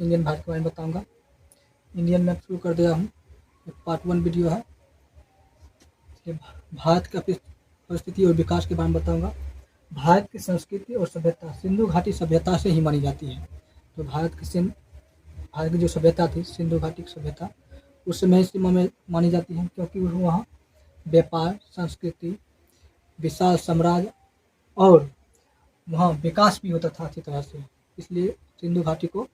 Indian Bharat के बारे में बताऊँगा। इंडियन मैप शुरू कर दिया हूँ। ये पार्ट 1 वीडियो है। ये भारत का परिस्थिति और विकास के बारे में बताऊँगा। भारत की संस्कृति और सभ्यता सिंधु घाटी सभ्यता से ही मानी जाती है। तो भारत की जो सभ्यता थी, सिंधु घाटी की सभ्यता, उस समय से मानी जाती है, क्योंकि वहाँ व्यापार, संस्कृति, विशाल साम्राज्य और वहाँ विकास भी होता था अच्छी तरह से। इसलिए सिंधु घाटी को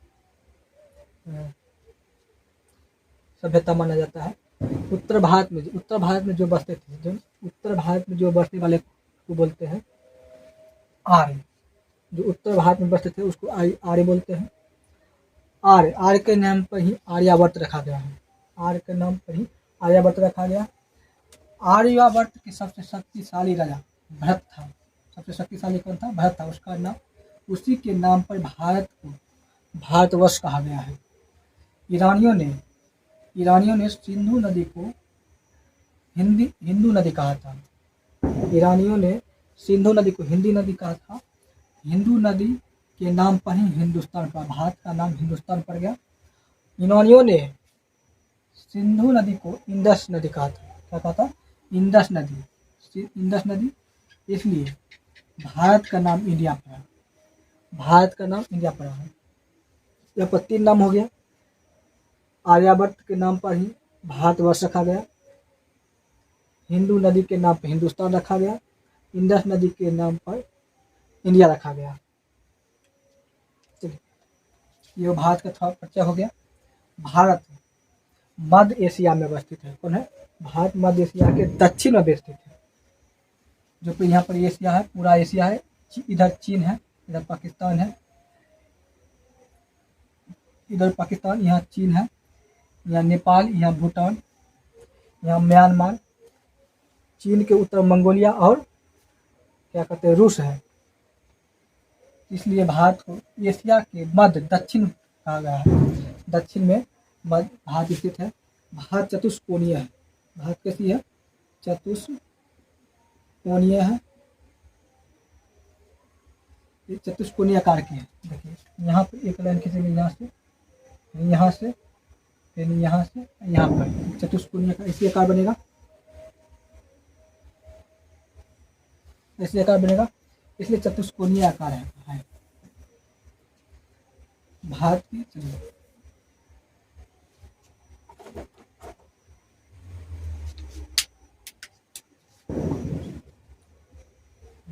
सभ्यता माना जाता है। उत्तर भारत में जो बसते थे, जो उत्तर भारत में जो बसने वाले को बोलते हैं आर्य। जो उत्तर भारत में बसते थे उसको आर्य बोलते हैं। आर्य के नाम पर ही आर्यावर्त रखा गया है। आर्य के नाम पर ही आर्यावर्त रखा गया। आर्यावर्त के सबसे शक्तिशाली राजा भरत था। सबसे शक्तिशाली कौन था? भरत था। उसका नाम, उसी के नाम पर भारत को भारतवर्ष कहा गया है। ईरानियों ने सिंधु नदी को हिंदू नदी कहा था। ईरानियों ने सिंधु नदी को हिंदी नदी कहा था। हिंदू नदी के नाम पर ही हिंदुस्तान का, भारत का नाम हिंदुस्तान पड़ गया। यूनानियों ने सिंधु नदी को इंडस नदी कहा था। क्या कहा था? इंडस नदी। इसलिए भारत का नाम इंडिया पड़ा। है। यहाँ पर 3 नाम हो गया। आर्यावर्त के नाम पर ही भारतवर्ष रखा गया। हिंदू नदी के नाम पर हिंदुस्तान रखा गया। इंडस नदी के नाम पर इंडिया रखा गया। चलिए, ये भारत का थोड़ा परिचय हो गया। भारत मध्य एशिया में अवस्थित है। कौन है? भारत मध्य एशिया के दक्षिण में अवस्थित है। जो कि यहाँ पर एशिया है, पूरा एशिया है। इधर चीन है, इधर पाकिस्तान है, यहाँ चीन है, यहाँ नेपाल, यहाँ भूटान, यहाँ म्यांमार, चीन के उत्तर मंगोलिया और क्या कहते हैं, रूस है। इसलिए भारत को एशिया के मध्य दक्षिण कहा गया है। दक्षिण में भारत स्थित है। भारत चतुष्कोणीय है। भारत कैसी है? चतुष्कोणीय है। ये चतुष्कोणीय आकार की है। देखिए, यहाँ पे एक लाइन खींचेंगे, यहाँ से, फिर यहाँ से यहाँ पर चतुष्कोणीय का ऐसे आकार बनेगा। इसलिए चतुष्कोणीय आकार है भारत की। चलिए,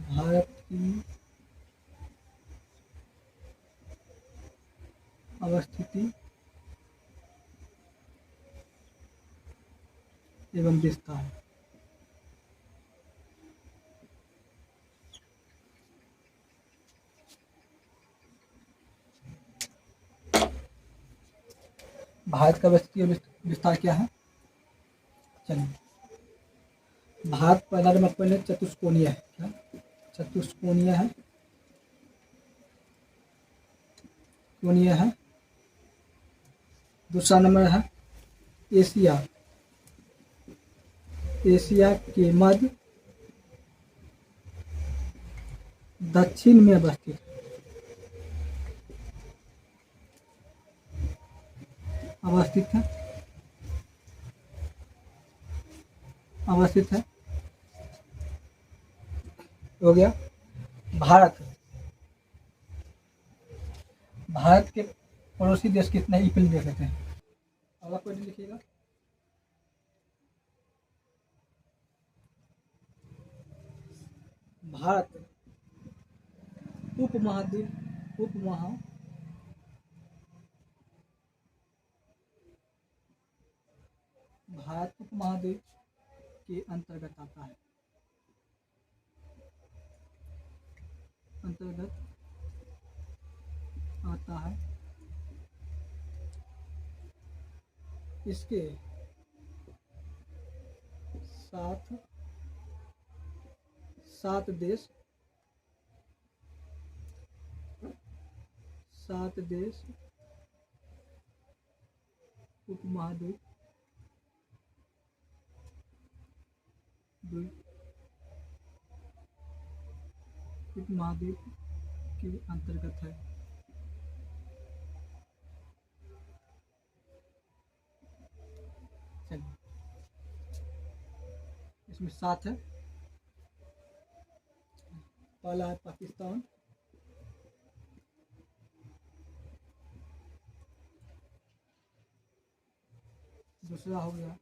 भारत की अवस्थिति एवं विस्तार। भारत का अवस्थिति और विस्तार क्या है? चलिए, भारत पहला नंबर पहले चतुष्कोणीय है। क्या? चतुष्कोणीय है। दूसरा नंबर है एशिया के मध्य दक्षिण में अवस्थित है। हो गया। भारत के पड़ोसी देश कितने हैं? इक्वल देख लेते हैं। अगला क्वेश्चन लिखिएगा। भारत उपमहाद्वीप के अंतर्गत आता है। इसके सात देश उपमहाद्वीप के अंतर्गत है। इसमें 7 है। पहला है पाकिस्तान, दूसरा हो गया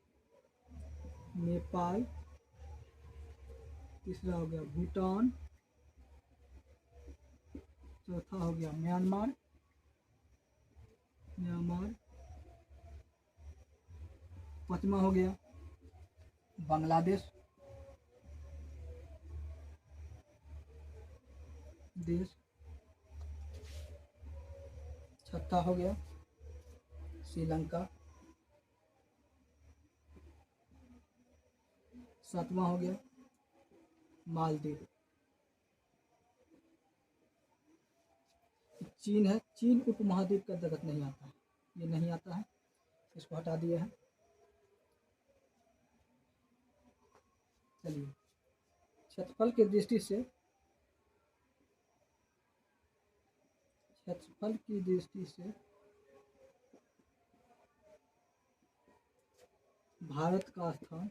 नेपाल, तीसरा हो गया भूटान, चौथा हो गया म्यांमार, पांचवा हो गया बांग्लादेश देश, छठा हो गया श्रीलंका, सातवां हो गया मालदीव। चीन है, चीन उपमहाद्वीप के अंतर्गत नहीं आता है, ये नहीं आता है, इसको हटा दिए हैं। चलिए, क्षेत्रफल की दृष्टि से भारत का स्थान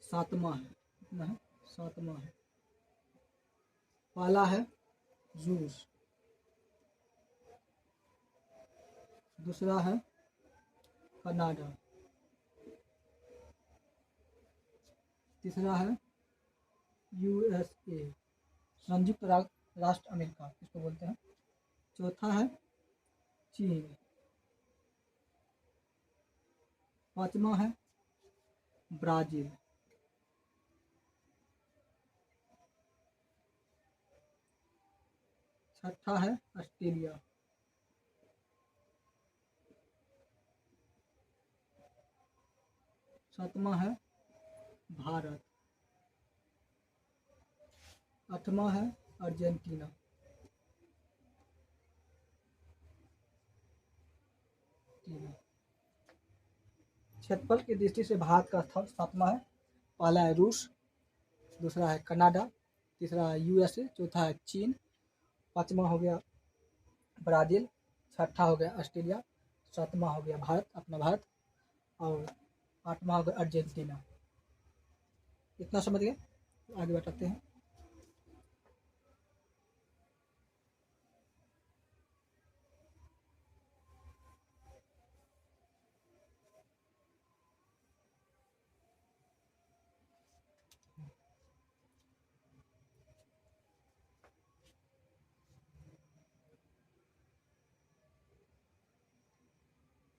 7वां है। कितना है? 7वां है। पहला है रूस, दूसरा है कनाडा, तीसरा है यूएसए, संयुक्त राष्ट्र अमेरिका इसको बोलते हैं, चौथा है चीन, पांचवा है ब्राजील, छठा है ऑस्ट्रेलिया, सातवां है भारत, आठवां है अर्जेंटीना, क्षेत्रफल की दृष्टि से भारत का स्थान 7वां है। पहला है रूस, दूसरा है कनाडा, तीसरा है यूएसए, चौथा है चीन, पांचवा हो गया ब्राजील, छठा हो गया ऑस्ट्रेलिया, सातवां हो गया भारत, अपना भारत, और आठवां हो गया अर्जेंटीना। इतना समझ गए? आगे बढ़ाते हैं।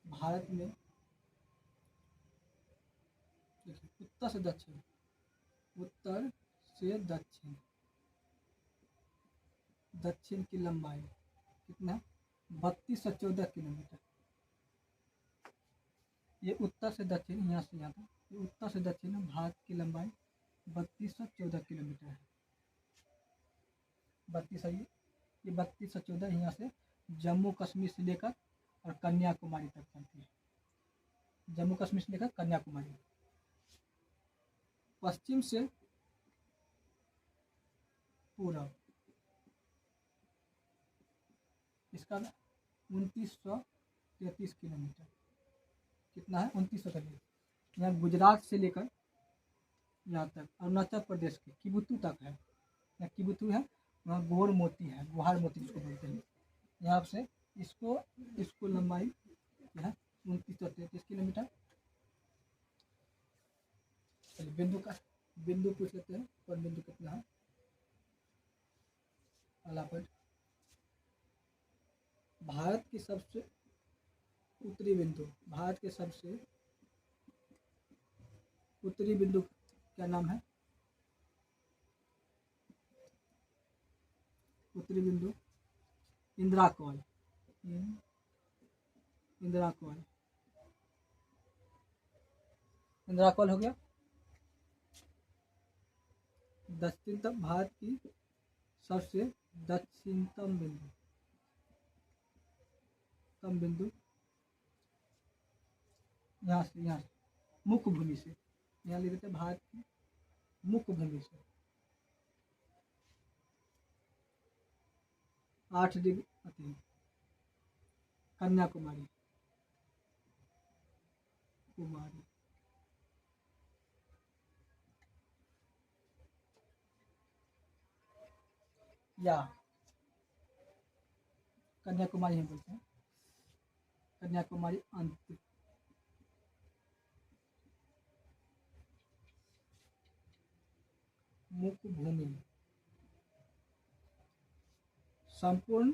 भारत में उत्तर से दक्षिण, उत्तर से दक्षिण, दक्षिण की लंबाई कितना? 3214 किलोमीटर। ये उत्तर से दक्षिण, यहाँ से यहाँ तक, ये उत्तर से दक्षिण भारत की लंबाई 3214 किलोमीटर है। 32 है ये 3214 यहाँ से जम्मू कश्मीर से लेकर और कन्याकुमारी तक चलती है। जम्मू कश्मीर से लेकर कन्याकुमारी, पश्चिम से पूरब इसका 2933 किलोमीटर। कितना है? 2933। यहाँ गुजरात से लेकर यहाँ तक अरुणाचल प्रदेश के किबुतु तक है। यहाँ किबुतु है, वहाँ गोर मोती है, गुहार मोती जिसको बोलते हैं। यहाँ से इसको लंबाई है 2933 किलोमीटर। बिंदु पूछ लेते हैं, पर बिंदु कितना है? अलाहाबाद। भारत की सबसे उत्तरी बिंदु, भारत के सबसे उत्तरी बिंदु क्या नाम है? उत्तरी बिंदु Indira call, Indira call, Indira call हो गया। दक्षिणतम, भारत की सबसे दक्षिणतम बिंदु यहाँ से मुख्य भूमि से, यहाँ लिख देते हैं भारत की मुख्य भूमि से 8 डिग्री आती है। कन्याकुमारी कन्याकुमारी, या कन्याकुमारी हम बोलते हैं, कन्याकुमारी अंत, मुख्य भूमि, संपूर्ण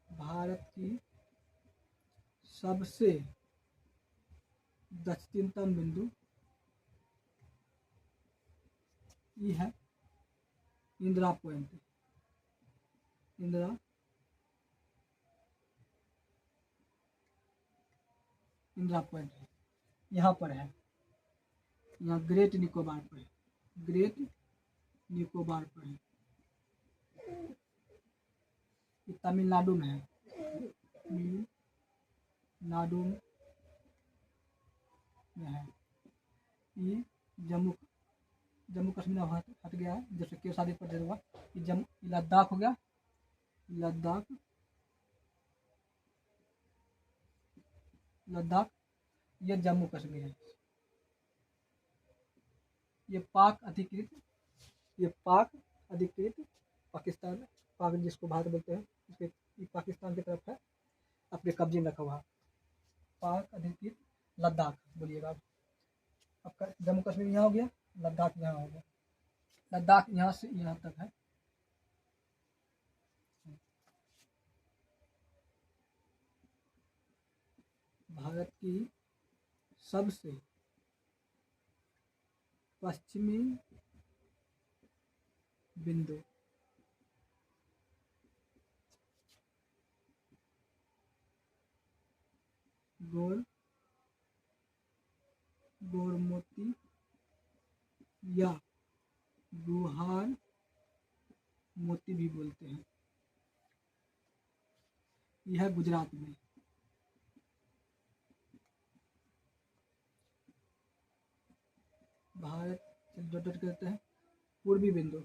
भारत की सबसे दक्षिणतम बिंदु, ये है इंदिरा पॉइंट, इंदिरा पॉइंट है, यहाँ पर है, यहाँ ग्रेट निकोबार पर है, ग्रेट निकोबार पर है, ये तमिलनाडु में है, तमिलनाडु में है, ये जम्मू कश्मीर हट गया है, जैसे केस आदि प्रदेश हुआ, ये लद्दाख हो गया, लद्दाख, ये जम्मू कश्मीर है, ये पाक अधिकृत पाकिस्तान, पाक जिसको भारत बोलते हैं, उसके पाकिस्तान की तरफ है, अपने कब्जे में रखा हुआ, पाक अधिकृत लद्दाख बोलिएगा। आपका जम्मू कश्मीर यहाँ हो गया, लद्दाख यहाँ हो गया, लद्दाख यहाँ से यहाँ तक है। भारत की सबसे पश्चिमी बिंदु, गोरमोती या गुहार मोती भी बोलते हैं, यह है गुजरात में। भारत डॉट डॉट कहते हैं पूर्वी बिंदु,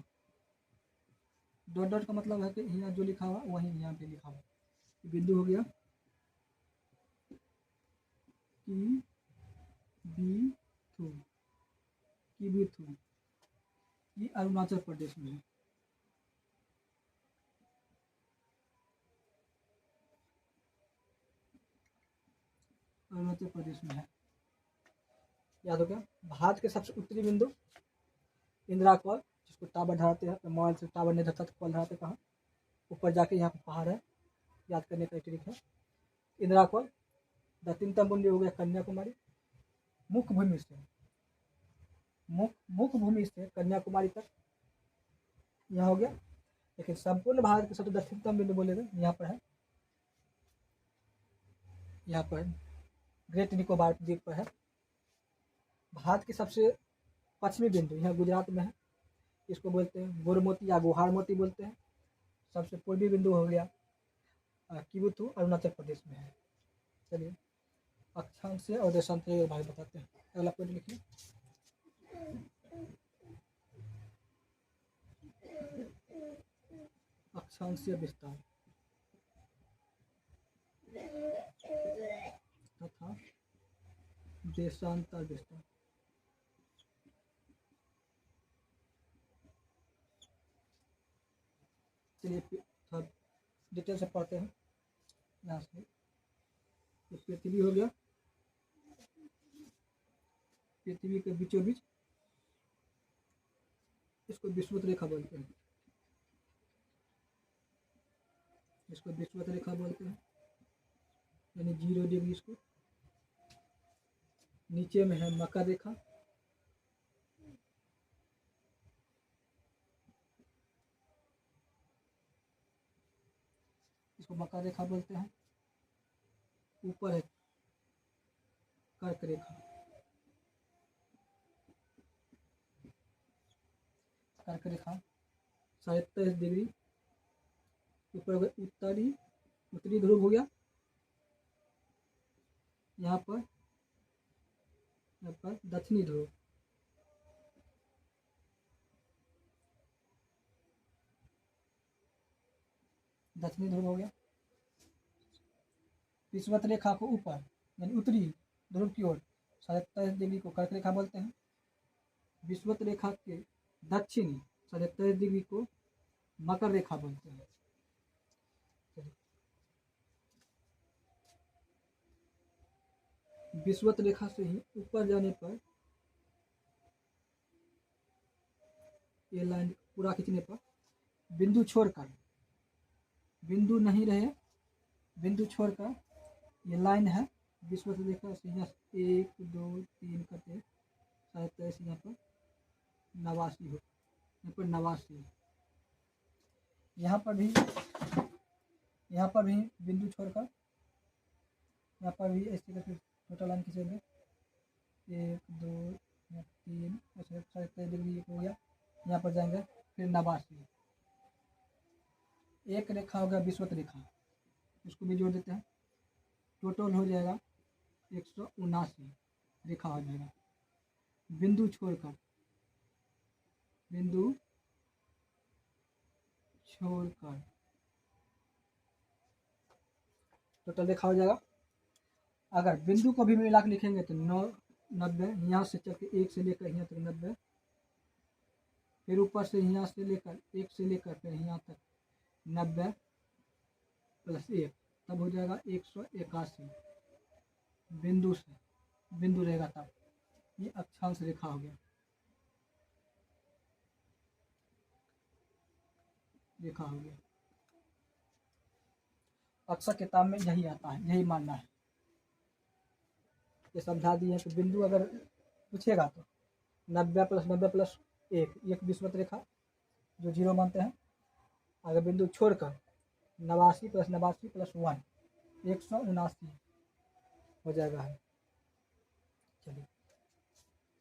डॉट डॉट का मतलब है कि यहाँ जो लिखा हुआ वही यहाँ पे लिखा हुआ, बिंदु हो गया किबीथु, ये अरुणाचल प्रदेश में है, अरुणाचल प्रदेश में है, याद हो गया। भारत के सबसे उत्तरी बिंदु इंदिरा कॉल, जिसको टावर ढाते हैं, मोबाइल से टावर नहीं धरता तो कॉल ढाते कहाँ, ऊपर जाके यहाँ पे पहाड़ है, याद करने का ट्रिक है। इंदिरा कॉल, दक्षिणतम बिंदु हो गया कन्याकुमारी, मुख्य भूमि से कन्याकुमारी तक यहाँ हो गया, लेकिन संपूर्ण भारत के सबसे दक्षिणतम बिंदु बोलेगा यहाँ पर है, यहाँ पर ग्रेट निकोबार द्वीप पर है। भारत की सबसे पश्चिमी बिंदु यहाँ गुजरात में है, इसको बोलते हैं गोरमोती या गुहार मोती बोलते हैं। सबसे पूर्वी बिंदु हो गया किबीथु, अरुणाचल प्रदेश में है। चलिए अक्षांश और देशांतर भाग बताते हैं। अगला पॉइंट लिखिए, अक्षांशीय विस्तार तथा देशांतर विस्तार। चलिए थोड़ा डिटेल से पढ़ते हैं। यहाँ से पृथ्वी हो गया, पृथ्वी के बीचों बीच इसको विषुवत रेखा बोलते हैं, इसको विषुवत रेखा बोलते हैं, यानी 0 डिग्री। इसको नीचे में है मकर रेखा, इसको मकर रेखा बोलते हैं। ऊपर है कर्क रेखा, कर्क रेखा 23.5 डिग्री। ऊपर उत्तरी ध्रुव हो गया, यहाँ पर दक्षिणी ध्रुव, हो गया। विषुवत रेखा को ऊपर यानी उत्तरी ध्रुव की ओर 37.5 को कर्क रेखा बोलते हैं। विषुवत रेखा के दक्षिणी 37.5 को मकर रेखा बोलते हैं। विषुवत रेखा से ही ऊपर जाने पर ये लाइन पूरा खींचने पर बिंदु छोड़कर, बिंदु नहीं रहे, बिंदु छोड़कर ये लाइन है विषुवत रेखा से यहाँ 1 2 3 करते 37 यहाँ पर 89 हो, यहाँ पर 89, यहाँ पर भी बिंदु छोड़कर यहाँ पर भी ऐसे करके छोटा लाइन खींचेंगे 1 2 3 ऐसे 37 हो गया। यहाँ पर जाएंगे फिर 89, एक रेखा होगा विषुवत रेखा, उसको भी जोड़ देते हैं, टोटल हो जाएगा 179 रेखा हो जाएगा। बिंदु छोड़कर टोटल रेखा हो जाएगा। अगर बिंदु को भी मिला के लिखेंगे तो 90, यहाँ से चल के 1 से लेकर यहाँ तक 90, फिर ऊपर से यहाँ से लेकर 1 से लेकर फिर यहाँ तक 90 प्लस 1, तब हो जाएगा 181 बिंदु से, बिंदु रहेगा तब। ये अक्षांश रेखा हो गया, रेखा हो गया। अक्सर किताब में यही आता है, यही मानना है। ये समझा दिए कि बिंदु अगर पूछेगा तो 90 प्लस 90 प्लस 1, एक विषुवत रेखा जो 0 मानते हैं। अगर बिंदु छोड़कर 89 प्लस 89 प्लस 1 179 हो जाएगा है। चलिए,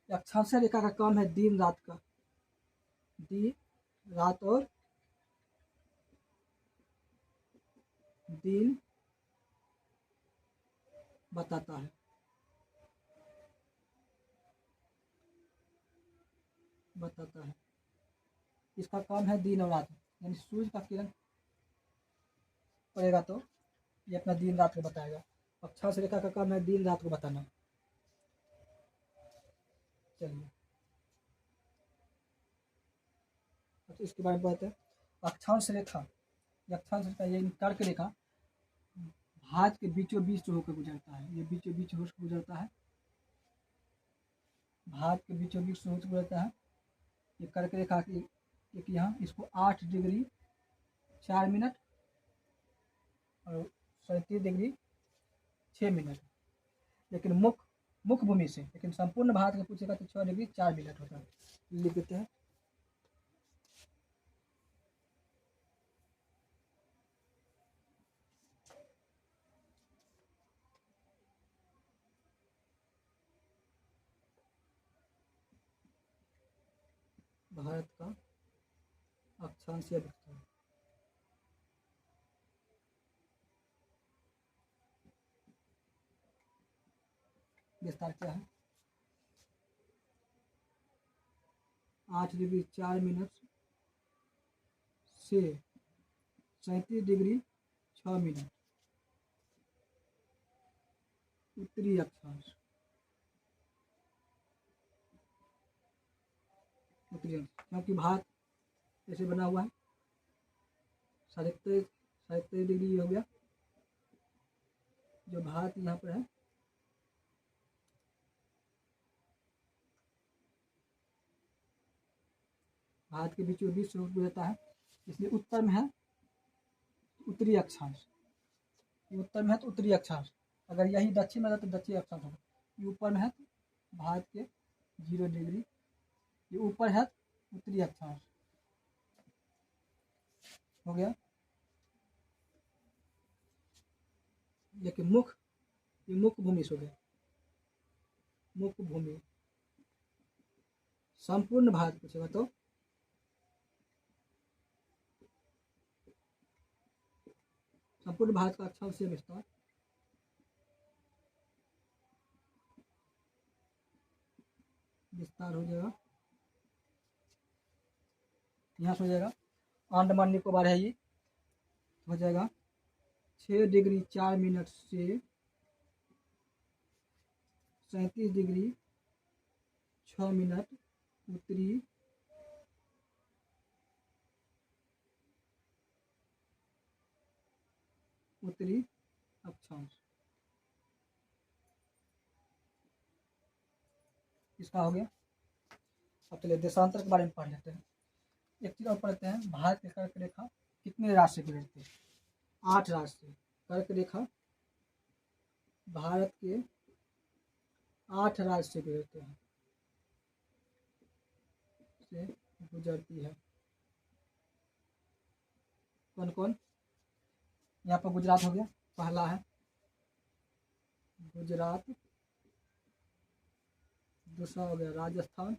अक्षांश रेखा का काम है दिन रात का, दिन रात और दिन बताता है, इसका काम है दिन और रात, यानी सूर्य का किरण पड़ेगा तो ये अपना दिन रात को बताएगा। अक्षांश रेखा का काम है दिन रात को बताना। चलिए, तो इसके बारे में बताते हैं। अक्षांश रेखा, ये कर्क रेखा भारत के बीचों बीच होकर गुजरता है। ये बीचों बीच होकर गुजरता है, भारत के बीचों बीच होकर गुजरता है। ये कर्क रेखा की एक यहाँ, इसको 8 डिग्री 4 मिनट और 37 डिग्री 6 मिनट, लेकिन मुख्य भूमि से, लेकिन संपूर्ण भारत का पूछेगा तो 6 डिग्री 4 मिनट होता है। लिख देते हैं। भारत का अक्षांशीय विस्तार, क्या है? 8 डिग्री 4 मिनट से 37 डिग्री 6 मिनट उत्तरी अक्षांश, क्योंकि भारत ऐसे बना हुआ है 37 डिग्री हो गया, जो भारत यहाँ पर है भारत के बीचों बीच से गुजरता है, इसलिए उत्तर में है उत्तरी अक्षांश। ये उत्तर में है तो उत्तरी अक्षांश, अगर यही दक्षिण में है तो दक्षिण अक्षांश होगा। ये ऊपर में है तो भारत के 0 डिग्री, ये ऊपर है उत्तरी अक्षांश हो गया। लेकिन ये मुख्य भूमि से हो गया, मुख्य भूमि संपूर्ण भारत पूछेगा तो संपूर्ण भारत का अक्षांशीय विस्तार हो जाएगा, यहाँ से हो जाएगा अंडमान निकोबार है, ये हो जाएगा 6 डिग्री 4 मिनट से 37 डिग्री 6 मिनट उत्तरी अक्षांश। इसका हो गया। अब चलिए देशांतर के बारे में पढ़ लेते हैं। एक चीज और पढ़ते हैं, भारत की कर्क रेखा कितने राज्य से गुजरती है? 8 राज्य से कर्क रेखा भारत के 8 राज्य से गुजरते हैं, से गुजरती है। कौन कौन? यहाँ पर गुजरात हो गया, पहला है गुजरात, दूसरा हो गया राजस्थान,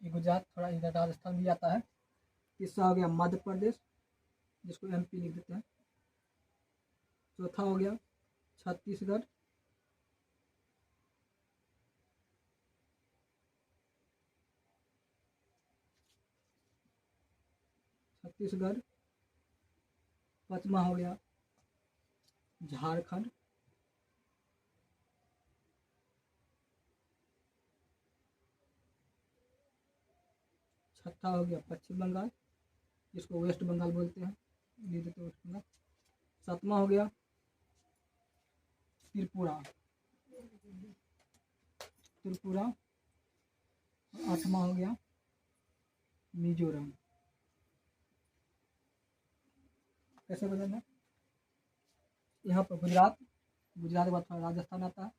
ये गुजरात थोड़ा इधर राजस्थान भी आता है। तीसरा हो गया मध्य प्रदेश, जिसको एमपी लिख देते हैं। चौथा हो गया छत्तीसगढ़, पांचवा हो गया झारखंड, छठा हो गया पश्चिम बंगाल, जिसको वेस्ट बंगाल बोलते हैं, लिख देते वेस्ट बंगाल। सातवां हो गया त्रिपुरा, आठवां हो गया मिजोरम। कैसे बदलना? यहाँ पर गुजरात के बाद थोड़ा राजस्थान आता है,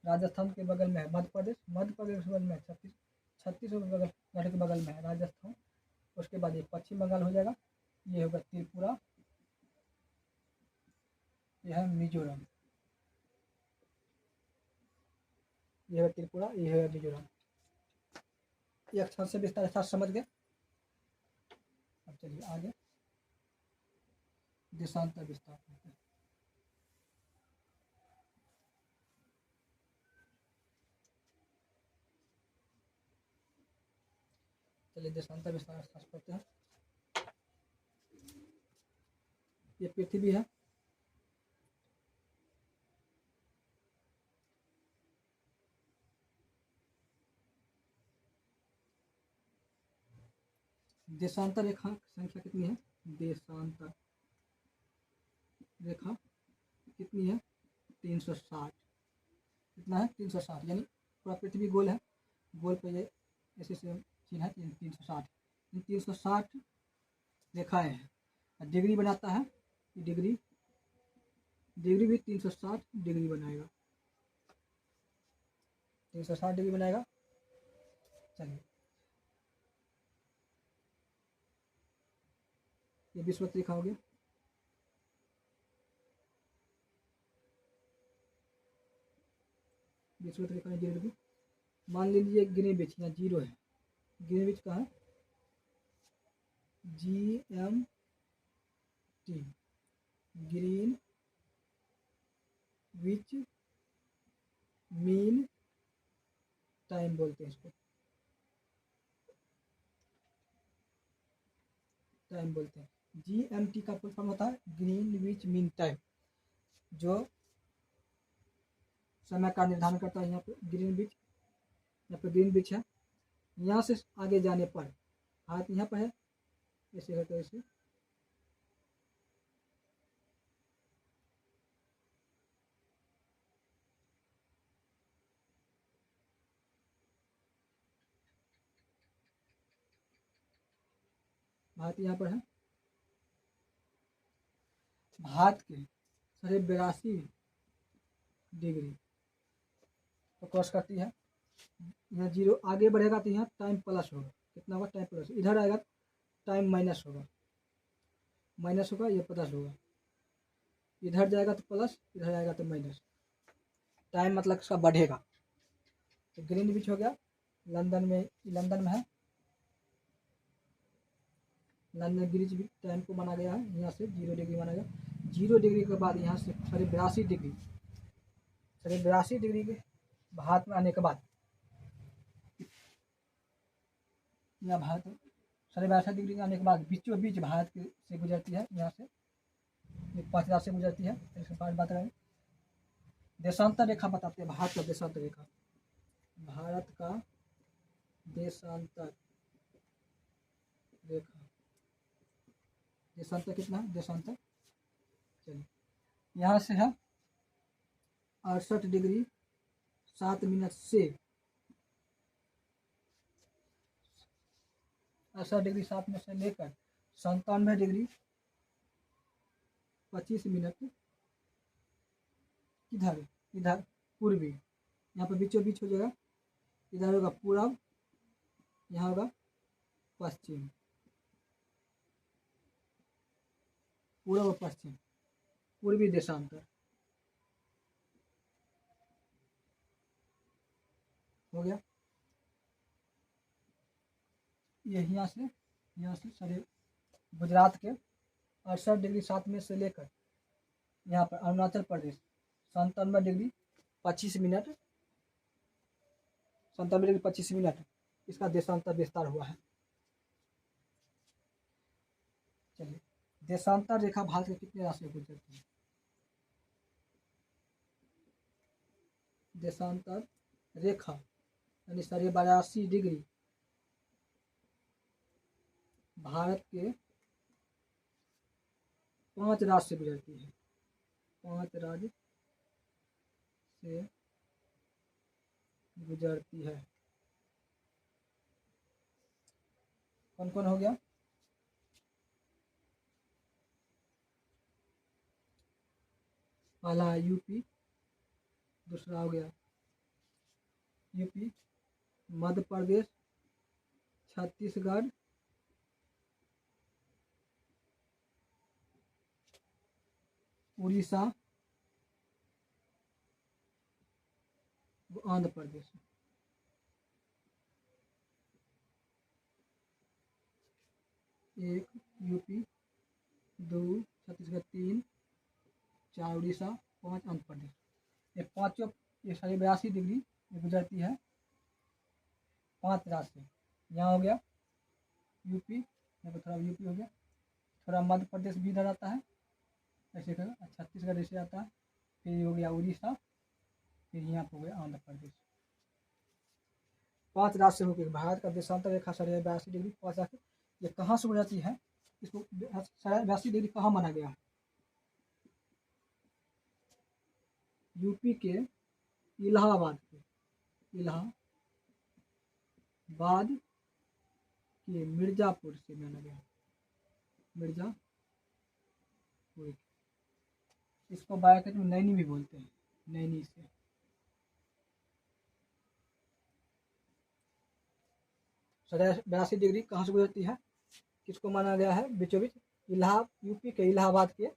राजस्थान के बगल में है मध्य प्रदेश, मध्य प्रदेश के बगल में छत्तीसगढ़ के बगल में है राजस्थान। उसके बाद ये पश्चिम बंगाल हो जाएगा, ये होगा त्रिपुरा, यह है मिजोरम, ये है त्रिपुरा, ये है मिजोरम। ये अक्षर से विस्तार साथ समझ गए। अब चलिए आगे देशांतर विस्तार करते हैं। चलिए देशांतर विस्तार करते हैं। ये पृथ्वी है, देशांतर रेखा संख्या कितनी है? देशांतर रेखा कितनी है? 360। कितना है? 360, यानी पूरा पृथ्वी गोल है, गोल पे ये ऐसे चिन्ह है 360। 360 रेखाएं हैं। डिग्री बनाता है, डिग्री भी 360 डिग्री बनाएगा, 360 डिग्री बनाएगा। चलिए ये विषुवत रेखा हो गया। विषुवत रेखा 0 डिग्री। मान लीजिए ग्रीनविच यहाँ 0 है, ग्रीनविच कहाँ है? GMT, green which mean time बोलते हैं इसको, टाइम बोलते हैं। GMT का फुल फॉर्म होता है ग्रीन विच मीन टाइम, जो समय का निर्धारण करता है। यहाँ पे ग्रीनविच, यहाँ पे ग्रीनविच है, यहाँ से आगे जाने पर हाथ यहाँ पर है, ऐसे करके ऐसे हाथ यहाँ पर है। हाथ के 82 डिग्री तो क्रॉस करती है। यहाँ 0 आगे बढ़ेगा तो यहाँ टाइम प्लस होगा, कितना होगा? Time plus. इधर आएगा टाइम माइनस होगा, ये प्लस होगा। इधर जाएगा तो प्लस, इधर आएगा तो माइनस। टाइम मतलब इसका बढ़ेगा। तो ग्रीनविच हो गया, लंदन में है, लंदन ग्रीनविच भी टाइम को माना गया है। यहाँ से 0 डिग्री माना गया। 0 डिग्री के बाद यहाँ से 82 डिग्री, 82 डिग्री के भारत में आने के बाद यहाँ भारत डिग्री आने के बाद बीचों बीच भारत के से गुजरती है, यहाँ से ये 5 रात से गुजरती है। इसके बाद बात करें देशांतर रेखा बताते हैं, भारत का देशांतर रेखा, भारत का देशांतर रेखा, देशांतर कितना है, देशांतर चलिए यहाँ से है 68 डिग्री 7 मिनट से 68 डिग्री 7 मिनट से लेकर 97 डिग्री 25 मिनट किधर इधर पूर्वी, यहाँ पर बीचों बीच हो जाएगा, इधर होगा पूरब, यहाँ होगा पश्चिम, पूर्व और पश्चिम, पूर्वी देशांतर हो गया। ये यहाँ से सारे गुजरात के 68 डिग्री 7 मिनट से लेकर यहाँ पर Arunachal Pradesh 97 degree 25 minute, 97 degree 25 minute इसका देशांतर विस्तार हुआ है। चलिए देशांतर रेखा भारत के कितने राष्ट्र में गुजरती है, देशांतर रेखा यानी 82 डिग्री भारत के 5 राज्य से गुजरती है, 5 राज्य से गुजरती है। कौन कौन हो गया, पहला यूपी, दूसरा हो गया यूपी, मध्य प्रदेश, छत्तीसगढ़, उड़ीसा, आंध्र प्रदेश। एक यूपी, 2 छत्तीसगढ़, 3 4 उड़ीसा, 5 आंध्र प्रदेश। ये पाँचों ये 82 डिग्री ये गुजरती है 5 राज्य से। यहाँ हो गया यूपी, यहाँ पर थोड़ा यूपी हो गया, थोड़ा मध्य प्रदेश भी इधर आता है ऐसे कर, छत्तीसगढ़ ऐसे आता है, फिर हो गया उड़ीसा, फिर यहाँ पर हो गया आंध्र प्रदेश। 5 राज्य से होकर भारत का देशांतर रेखा 82 डिग्री 5 राज्य ये कहाँ से गुजरती है, इसको 82 डिग्री कहाँ माना गया है, यूपी के इलाहाबाद के मिर्जापुर से माना गया, मिर्जापुर, इसको बायोकेट में नैनी भी बोलते हैं, नैनी से। बयासी डिग्री कहाँ से गुजरती है, किसको माना गया है, बीचों बीच यूपी के इलाहाबाद के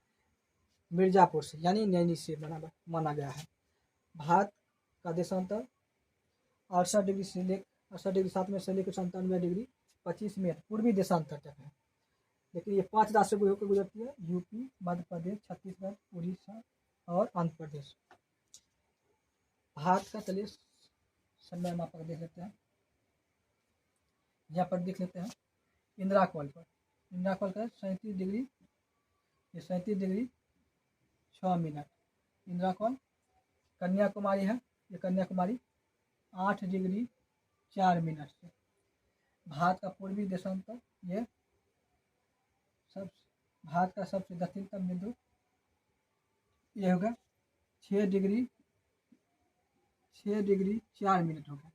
मिर्जापुर से यानी नैनी से माना गया है। भारत का देशांतर 68 डिग्री से लेकर 68 डिग्री 7 मिनट से लेकर 97 डिग्री 25 मिनट पूर्वी देशांतर तक है, लेकिन ये 5 राज्य से होकर गुजरती है, यूपी, मध्य प्रदेश, छत्तीसगढ़, उड़ीसा और आंध्र प्रदेश। भारत का चलिए समय मापक देख लेते हैं, यहाँ पर देख लेते हैं इंदिरा कॉल पर, इंदिरा कॉल का 37 डिग्री, ये 37 degree 6 minute Indira call. Kanyakumari है, ये कन्याकुमारी 8 डिग्री 4 मिनट से। भारत का पूर्वी देशांतर ये भारत का सबसे दक्षिणतम बिंदु ये होगा 6 डिग्री 4 मिनट होगा।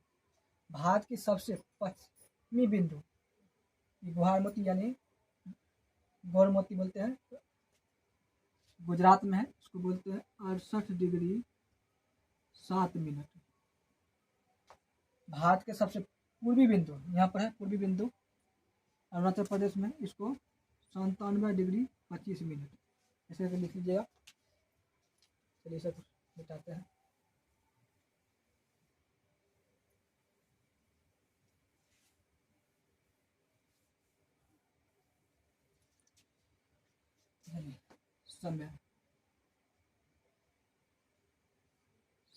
भारत की सबसे पश्चिमी बिंदु गुवाहाटी यानी गौरमती बोलते हैं, गुजरात में है, इसको बोलते हैं 68 डिग्री 7 मिनट। भारत के सबसे पूर्वी बिंदु यहाँ पर है, पूर्वी बिंदु अरुणाचल प्रदेश में, इसको 97 डिग्री 25 मिनट ऐसे करके लिख लीजिएगा। चलिए इसे कुछ मिटाते हैं,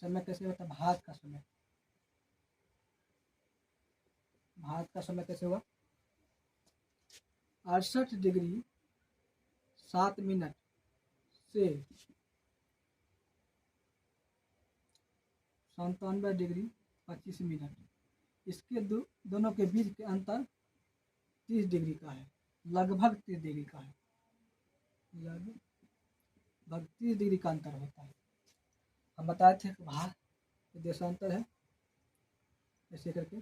समय कैसे होता है, भारत का समय कैसे हुआ, 68°7' से 97°25'। इसके दोनों के बीच के अंतर 30 डिग्री का है, लगभग 30 डिग्री का है, लगभग 30 डिग्री का अंतर होता है। हम बताए थे कि भारत देशांतर है, ऐसे करके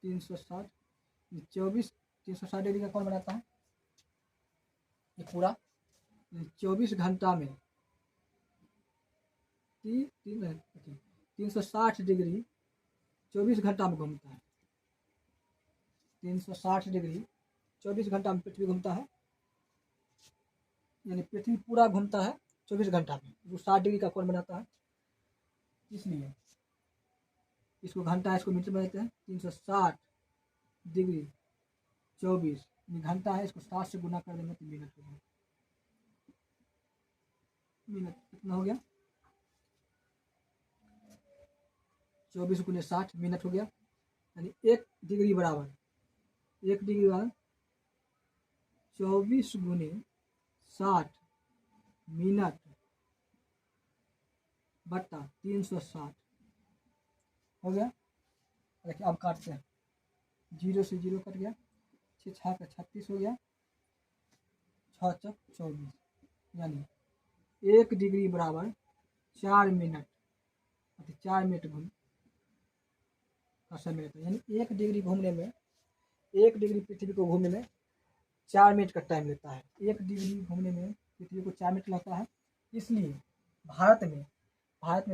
360 360 डिग्री का कौन बनाता है? ये पूरा 24 घंटा में 360 डिग्री 24 घंटा में घूमता है। 360 डिग्री 24 घंटा में पृथ्वी घूमता है, यानी पृथ्वी पूरा घूमता है 24 घंटा में। वो 60 डिग्री का कोण बनाता है, इसलिए इसको घंटा, इसको मीटर में लेते हैं। 360 डिग्री 24 घंटा है, इसको 60 से गुना कर देंगे तो मिनट हो गया। मिनट कितना हो गया? 24 गुने 60 मिनट हो गया, यानी 1 डिग्री बराबर 24 गुने 60 मिनट बट्टा 360 हो गया। देखिए अब काटते हैं, 0 से 0 कट गया, 6 6 का 36 हो गया, 6 चक 24, यानी 1 डिग्री बराबर 4 मिनट, 4 मिनट घूम का समय लगता है। यानी 1 डिग्री घूमने में, 1 डिग्री पृथ्वी को घूमने में 4 मिनट का टाइम लगता है। 1 डिग्री घूमने में पृथ्वी को 4 मिनट लगता है। इसलिए भारत में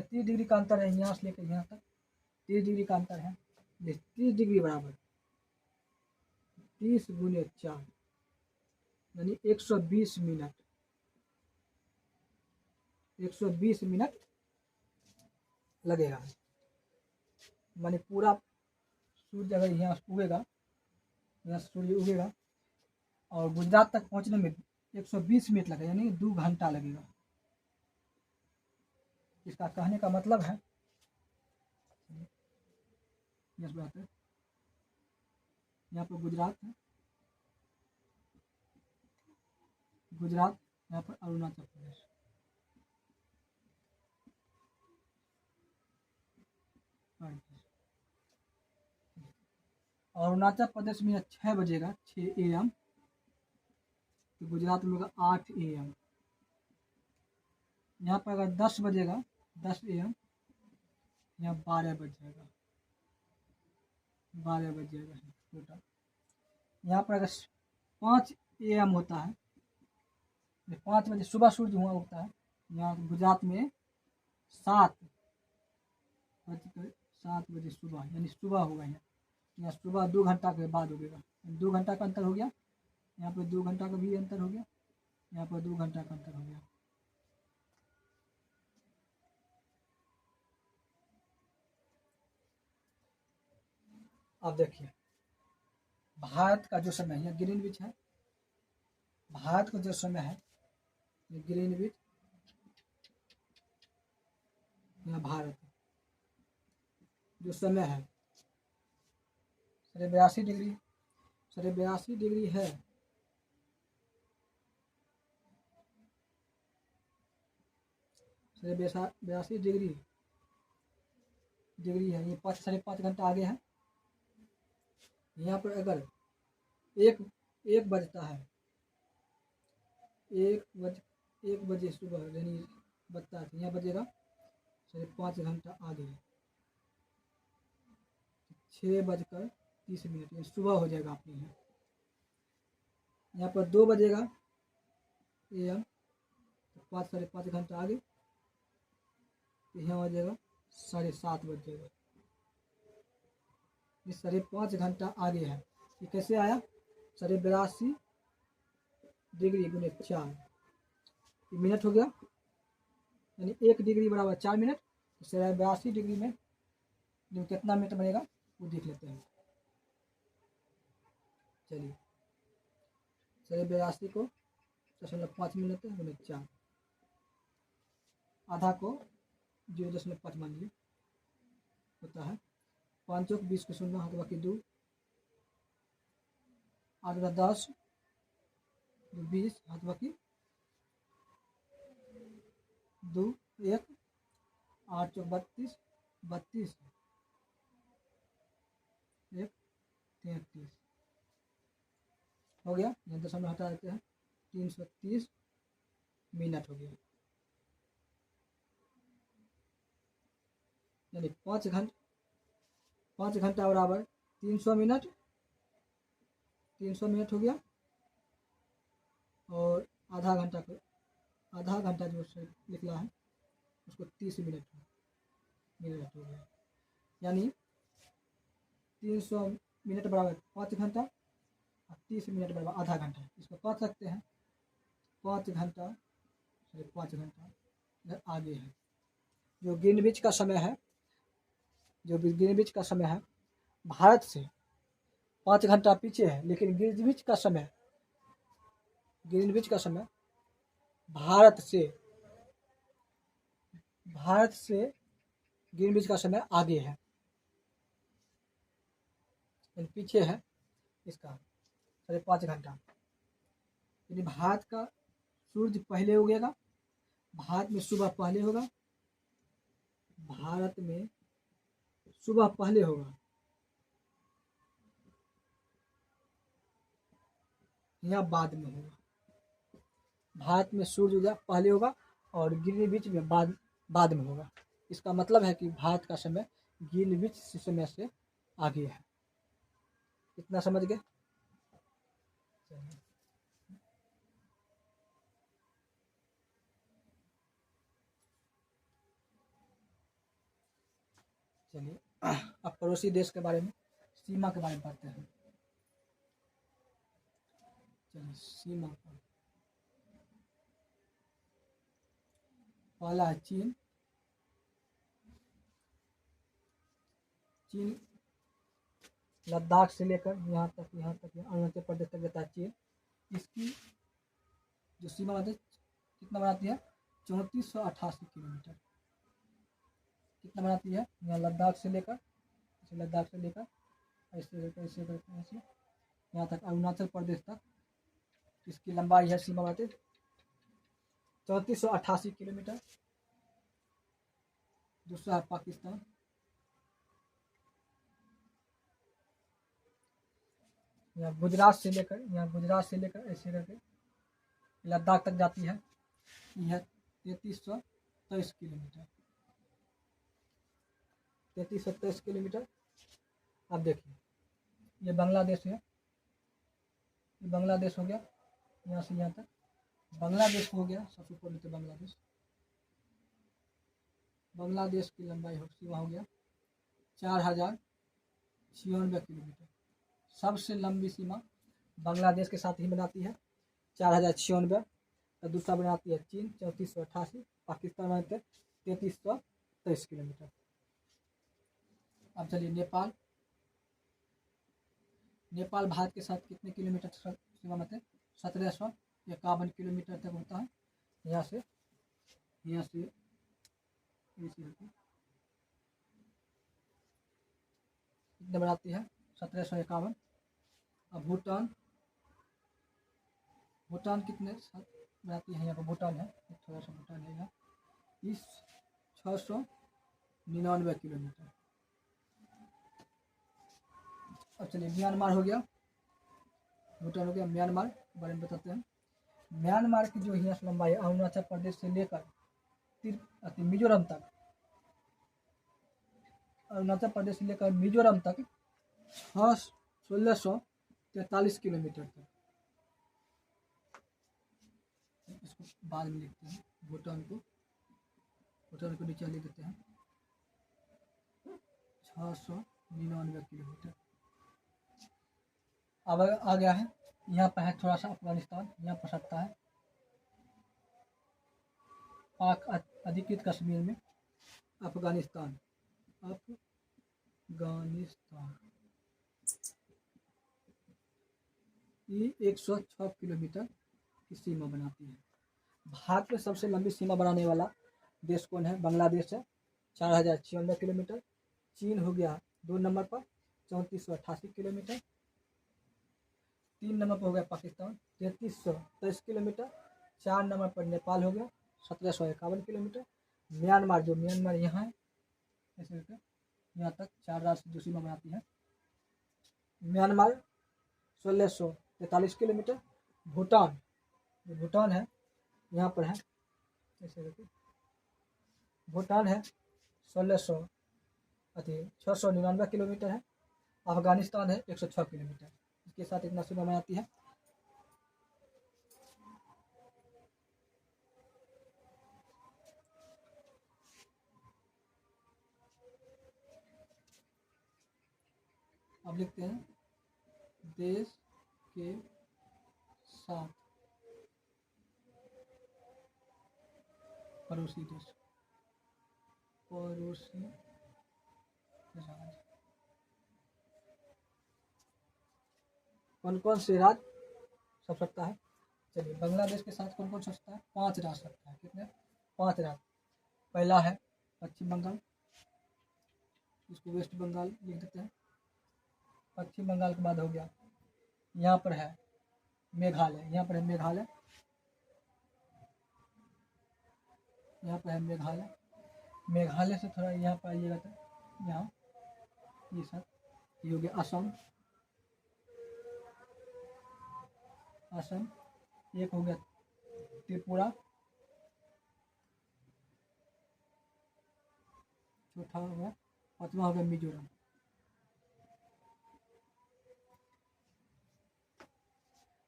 30 डिग्री का अंतर है, यहाँ से लेकर यहाँ तक 30 डिग्री का अंतर है। 30 डिग्री बराबर 30 गुने 4 यानी 120 मिनट, 120 मिनट लगेगा। माने पूरा सूर्य अगर यहाँ उगेगा, यहाँ सूर्य उगेगा और गुजरात तक पहुँचने में 120 मिनट लगेगा, यानी 2 घंटा लगेगा। इसका कहने का मतलब है, यस बात है, यहाँ पर गुजरात है, गुजरात, यहाँ पर अरुणाचल प्रदेश, अरुणाचल प्रदेश में 6 बजेगा 6 AM, तो गुजरात में होगा 8 AM। यहाँ पर अगर 10 बजेगा 10 AM, यहाँ 12 बज जाएगा, 12 बज जाएगा टोटल। यहाँ पर अगर 5 AM होता है, 5 बजे सुबह सूर्य हुआ उगता है, यहाँ गुजरात में 7 बजे सुबह, यानी सुबह होगा। यहाँ सुबह 2 घंटा के बाद उगेगा, 2 घंटा का अंतर हो गया। यहाँ पर 2 घंटा का भी अंतर हो गया, यहाँ पर 2 घंटा का अंतर हो गया। अब देखिए भारत का जो समय है, ग्रीनविच है, भारत का जो समय है ये ग्रीनविच, यहाँ भारत जो समय है 82 डिग्री, 82 डिग्री है। साढ़े 82 डिग्री है, ये 5 घंटा आगे है। यहाँ पर अगर एक बजता है, 1 बजे सुबह यानी बजता है, यहाँ बजेगा 5.5 घंटा आगे, 6:30 ये सुबह हो जाएगा अपने यहाँ। यहाँ पर 2 बजेगा AM, तो 5 घंटा आगे, तो यहाँ हो जाएगा 7:30 बज जाएगा, ये 5.5 घंटा आगे है। ये कैसे आया? 82 डिग्री गुने 4, ये मिनट हो गया, यानी 1 डिग्री बराबर 4 मिनट। तो 82 डिग्री में जो कितना मिनट बनेगा वो देख लेते हैं। चलिए 82 को 0.5 मिनट गुने 4, आधा को 0.5 मान लीजिए, होता है 5 चौक 20 को 0 हाथ बाकी 2, 8 गुना 10, 20, हाथ बाकी 2, 1, 8 चौक 32, 32, 1, 33 हो गया। यहाँ दशमलव हटा देते हैं, 330 मिनट हो गया, यानी 5 घंटा बराबर 300 मिनट, 300 मिनट हो गया। और आधा घंटा जो निकला है उसको 30 मिनट हो गया, यानी 300 मिनट बराबर 5 घंटा और 30 मिनट बराबर आधा घंटा। इसको पढ़ सकते हैं, 5 घंटा इधर आगे है। जो ग्रीनविच का समय है, भारत से 5 घंटा पीछे है, लेकिन ग्रीनविच का समय भारत से ग्रीनविच का समय आगे है, पीछे है इसका 5.5 घंटा। यानी भारत का सूरज पहले उगेगा, भारत में सुबह पहले होगा, या बाद में होगा। भारत में सूर्य उदय पहले होगा और ग्रीनविच में बाद में होगा। इसका मतलब है कि भारत का समय ग्रीनविच समय से आगे है। इतना समझ गए? चलिए अब पड़ोसी देश के बारे में, सीमा के बारे में पढ़ते हैं। चलिए सीमा पर पहला है चीन लद्दाख से लेकर यहाँ तक अरुणाचल प्रदेश तक जाता है चीन। इसकी जो सीमा कितना बनाती है, 3488 किलोमीटर। कितना बनाती है? यहाँ लद्दाख से लेकर ऐसे यहाँ तक अरुणाचल प्रदेश तक इसकी लंबाई है, सीमा बनाती 3488 किलोमीटर। दूसरा है पाकिस्तान, यहाँ गुजरात से लेकर ऐसे करके लद्दाख तक जाती है। यह 3323 किलोमीटर। 3323 किलोमीटर। अब देखिए ये बांग्लादेश है, ये बांग्लादेश हो गया, यहाँ से यहाँ तक बांग्लादेश हो गया। सबसे ऊपर तो बांग्लादेश की लंबाई सीमा हो गया 4096 किलोमीटर। सबसे लंबी सीमा बांग्लादेश के साथ ही बनाती है 4096। और दूसरा बनाती है चीन 3488, पाकिस्तान बनाते 3323 किलोमीटर। अब चलिए नेपाल भारत के साथ कितने किलोमीटर सीमा बनाते हैं? 1751 किलोमीटर तक होता है। यहाँ से कितने बनाती है? 1751। अब भूटान कितने बनाती है? यहाँ पर भूटान है, थोड़ा सा भूटान है यहाँ, 699 किलोमीटर। अब चलिए म्यांमार हो गया, भूटान हो गया। म्यांमार के बारे में बताते हैं। म्यांमार की जो यहाँ लंबाई अरुणाचल प्रदेश से लेकर मिजोरम तक, अरुणाचल प्रदेश से लेकर मिजोरम तक 1643 किलोमीटर तक। इसको बाद में लिखते हैं, भूटान को नीचे लिख देते हैं 699 किलोमीटर। अब आ गया है यहाँ पर है थोड़ा सा अफगानिस्तान, यहाँ पर सकता है पाक अधिकृत कश्मीर में अफगानिस्तान ये 106 किलोमीटर की सीमा बनाती है। भारत में सबसे लंबी सीमा बनाने वाला देश कौन है? बांग्लादेश है, 4096 किलोमीटर। चीन हो गया 2 नंबर पर 3488 किलोमीटर। 3 नंबर पर हो गया पाकिस्तान 3323 किलोमीटर। 4 नंबर पर नेपाल हो गया 1751 किलोमीटर। म्यांमार यहाँ है ऐसे करके यहाँ तक 4 राष्ट्र जो सीमा बनाती है। Myanmar 1643 kilometre. भूटान है यहाँ पर है ऐसे करके भूटान है 699 किलोमीटर है। अफगानिस्तान है 106 किलोमीटर। इसके साथ इतना सीमा बनाती है। अब लिखते हैं देश के साथ पड़ोसी राज्य कौन कौन से राज्य सब सकता है। चलिए बांग्लादेश के साथ कौन कौन सकता है। 5 राज्य सकता है। कितने 5 राज्य। पहला है पश्चिम बंगाल, इसको वेस्ट बंगाल लिख देते हैं। पश्चिम बंगाल के बाद हो गया यहाँ पर है मेघालय। यहाँ पर है मेघालय मेघालय से थोड़ा यहाँ पर आइएगा तो यहाँ ये सब ये हो गया असम। एक हो गया त्रिपुरा। चौथा हो गया 5वां हो गया मिजोरम।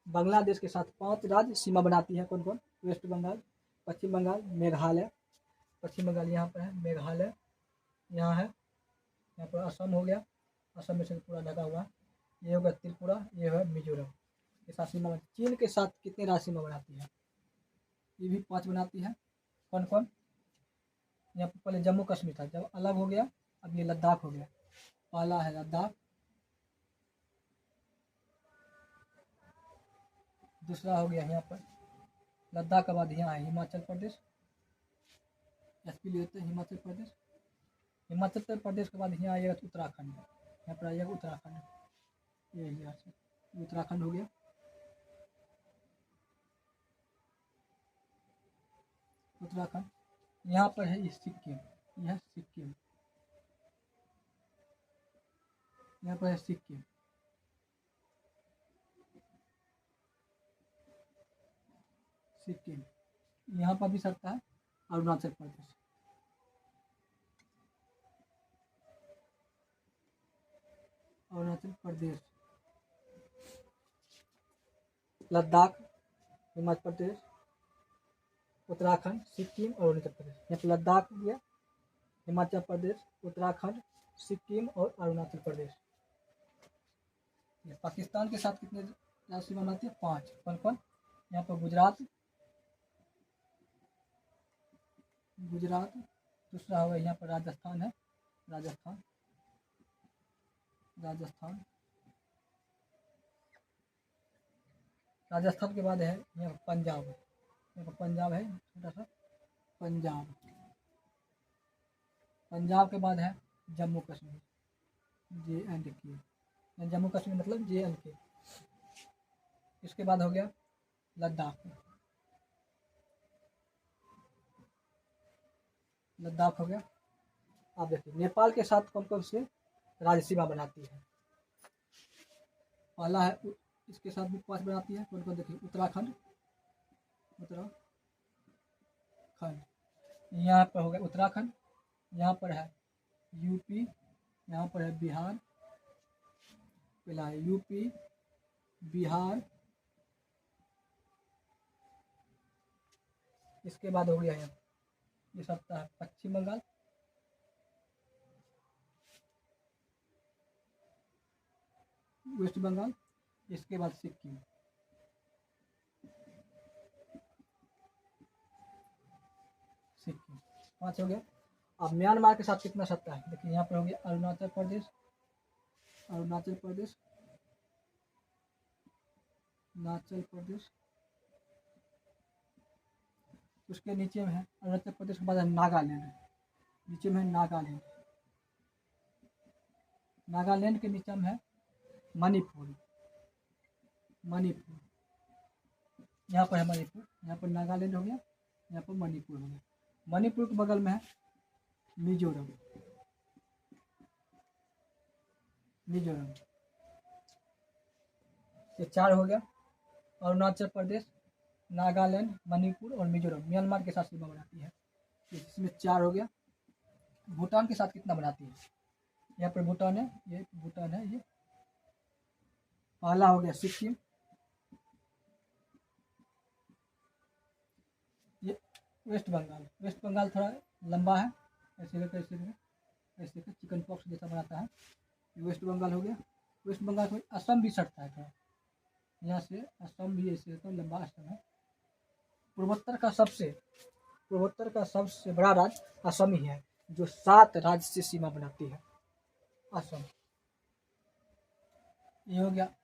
बांग्लादेश के साथ 5 राज्य सीमा बनाती है। कौन कौन। वेस्ट बंगाल, पश्चिम बंगाल, मेघालय। पश्चिम बंगाल यहाँ पर है, मेघालय यहाँ है, यहाँ पर असम हो गया, असम में से पूरा ढका हुआ। ये हो गया त्रिपुरा, ये है मिजोरम के साथ सीमा। चीन के साथ कितने राज्य सीमा बनाती है। ये भी 5 बनाती है। कौन कौन। यहाँ पर पहले जम्मू कश्मीर था, जब अलग हो गया अब ये लद्दाख हो गया। पहला है लद्दाख, दूसरा हो गया यहाँ पर लद्दाख के बाद यहाँ है हिमाचल प्रदेश। एसपी लेते हैं हिमाचल प्रदेश। हिमाचल प्रदेश के बाद यहाँ आइएगा तो उत्तराखंड। यहाँ पर आइएगा उत्तराखंड, ये यहाँ से उत्तराखंड हो गया। उत्तराखंड यहाँ पर है सिक्किम, यह सिक्किम, यहाँ पर है सिक्किम। यहाँ पर भी सकता है अरुणाचल प्रदेश। लद्दाख, हिमाचल प्रदेश, उत्तराखंड, सिक्किम और अरुणाचल प्रदेश। यहाँ पर लद्दाख गया, हिमाचल प्रदेश, उत्तराखंड, सिक्किम और अरुणाचल प्रदेश। पाकिस्तान के साथ कितने राज्य सीमा बनाती है। 5। कौन कौन। यहाँ पर गुजरात, दूसरा होगा यहाँ पर राजस्थान है, राजस्थान के बाद है यहाँ पंजाब, पंजाब है छोटा सा पंजाब के बाद है जम्मू कश्मीर, JNK। जम्मू कश्मीर मतलब JNK। इसके बाद हो गया लद्दाख हो गया। अब देखिए नेपाल के साथ कौन कौन से राज्य सीमा बनाती है। पहला है इसके साथ भी 5 बनाती है। कौन कौन देखिए उत्तराखंड, यहाँ पर हो गया उत्तराखंड, यहाँ पर है यूपी, यहाँ पर है बिहार। पहला है यूपी, बिहार, इसके बाद हो गया यहाँ ये सकता है पश्चिम बंगाल, वेस्ट बंगाल, इसके बाद सिक्किम। 5 हो गया। अब म्यांमार के साथ कितना सत्ता है देखिए। यहाँ पर हो गया अरुणाचल प्रदेश, उसके नीचे में है अरुणाचल प्रदेश के बाद है नागालैंड, नीचे में है नागालैंड के नीचे में है मणिपुर, मणिपुर, यहाँ पर है मणिपुर, यहाँ पर नागालैंड हो गया, यहाँ पर मणिपुर हो गया। मणिपुर के बगल में है मिजोरम, मिजोरम। ये 4 हो गया। अरुणाचल प्रदेश, नागालैंड, मणिपुर और मिजोरम म्यांमार के साथ सीमा बनाती है। इसमें 4 हो गया। भूटान के साथ कितना बनाती है? यहाँ पर भूटान है, ये भूटान है, ये पहला हो गया सिक्किम, ये वेस्ट बंगाल। वेस्ट बंगाल थोड़ा लंबा है, ऐसे करके ऐसे करके ऐसे करके चिकन पॉक्स जैसा बनाता है। ये वेस्ट बंगाल हो गया। वेस्ट बंगाल में असम भी सटता है थोड़ा, यहाँ से असम भी ऐसे तो लंबा असम है। पूर्वोत्तर का सबसे बड़ा राज्य असम ही है, जो 7 राज्य से सीमा बनाती है असम। ये हो गया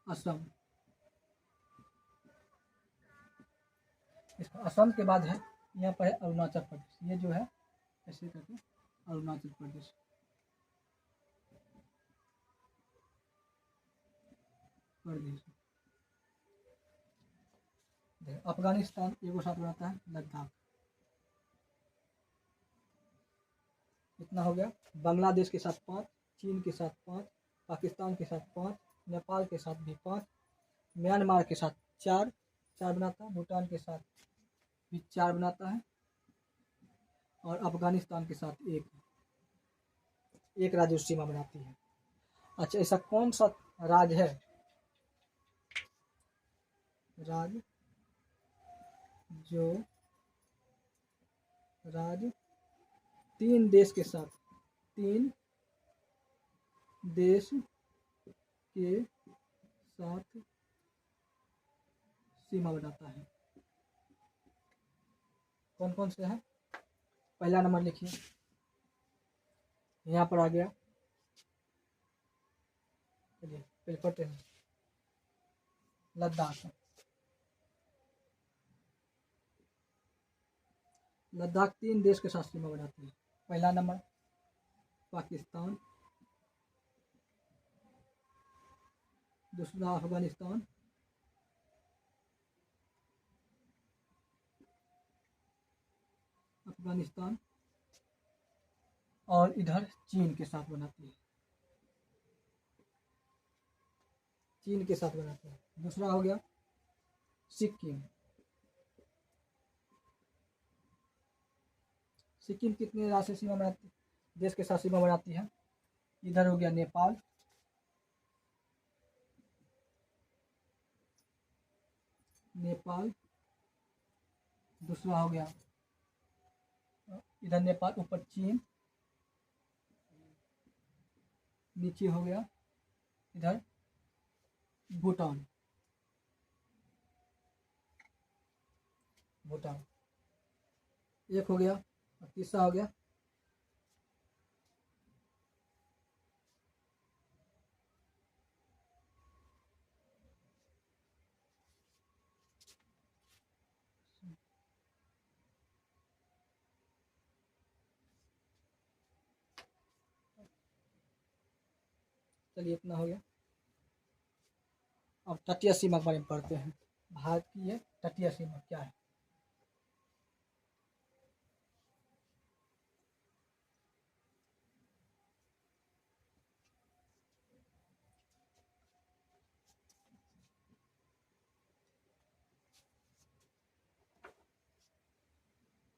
असम। इसका असम के बाद है, यहाँ पर है अरुणाचल प्रदेश। ये जो है ऐसे करके अरुणाचल प्रदेश। अफगानिस्तान एगो साथ बनाता है लद्दाख। इतना हो गया। बांग्लादेश के साथ 5, चीन के साथ 5, पाकिस्तान के साथ 5, नेपाल के साथ भी 5, म्यांमार के साथ 4 बनाता है, भूटान के साथ भी 4 बनाता है, और अफगानिस्तान के साथ एक राज्य सीमा बनाती है। अच्छा, ऐसा कौन सा राज्य है जो 3 देश के साथ सीमा बनाता है? कौन कौन से हैं? पहला नंबर लिखिए, यहाँ पर आ गया। चलिए पहले पढ़ते हैं। लद्दाख 3 देश के साथ सीमा बनाती है। पहला नंबर पाकिस्तान, दूसरा अफगानिस्तान, और इधर चीन के साथ बनाती है। दूसरा हो गया सिक्किम। कितने राज्य सीमा बनाती, देश के साथ सीमा बनाती है? इधर हो गया नेपाल, दूसरा हो गया इधर नेपाल, ऊपर चीन, नीचे हो गया इधर भूटान। एक हो गया, और तीसरा हो गया चलिए इतना हो गया। अब तटीय सीमा के बारे में पढ़ते हैं। भारत की ये तटीय सीमा क्या है?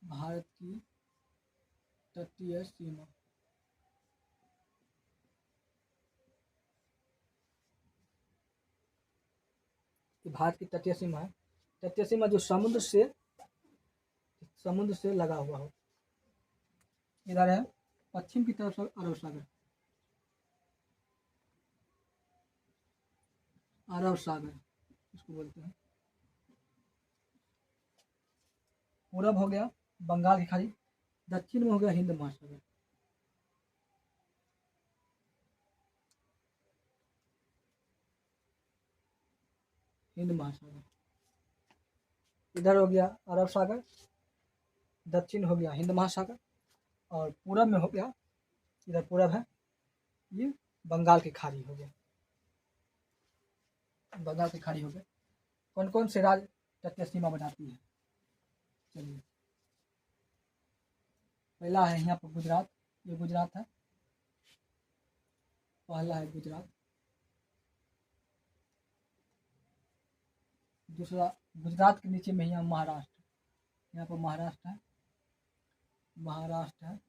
भारत की तटीय सीमा भारत की तटीय सीमा है। तटीय सीमा जो समुद्र से लगा हुआ हो। इधर है पश्चिम की तरफ से अरब सागर इसको बोलते हैं। पूरब हो गया बंगाल की खाड़ी, दक्षिण में हो गया हिंद महासागर। इधर हो गया अरब सागर, दक्षिण हो गया हिंद महासागर, और पूरब में हो गया, इधर पूरब है ये बंगाल की खाड़ी हो गया। बंगाल की खाड़ी हो गए। कौन कौन से राज्य तटीय सीमा बनाती है? चलिए, पहला है यहाँ पर गुजरात, ये गुजरात है, पहला है गुजरात। दूसरा, गुजरात के नीचे में यहाँ महाराष्ट्र, यहाँ पर महाराष्ट्र है, महाराष्ट्र है।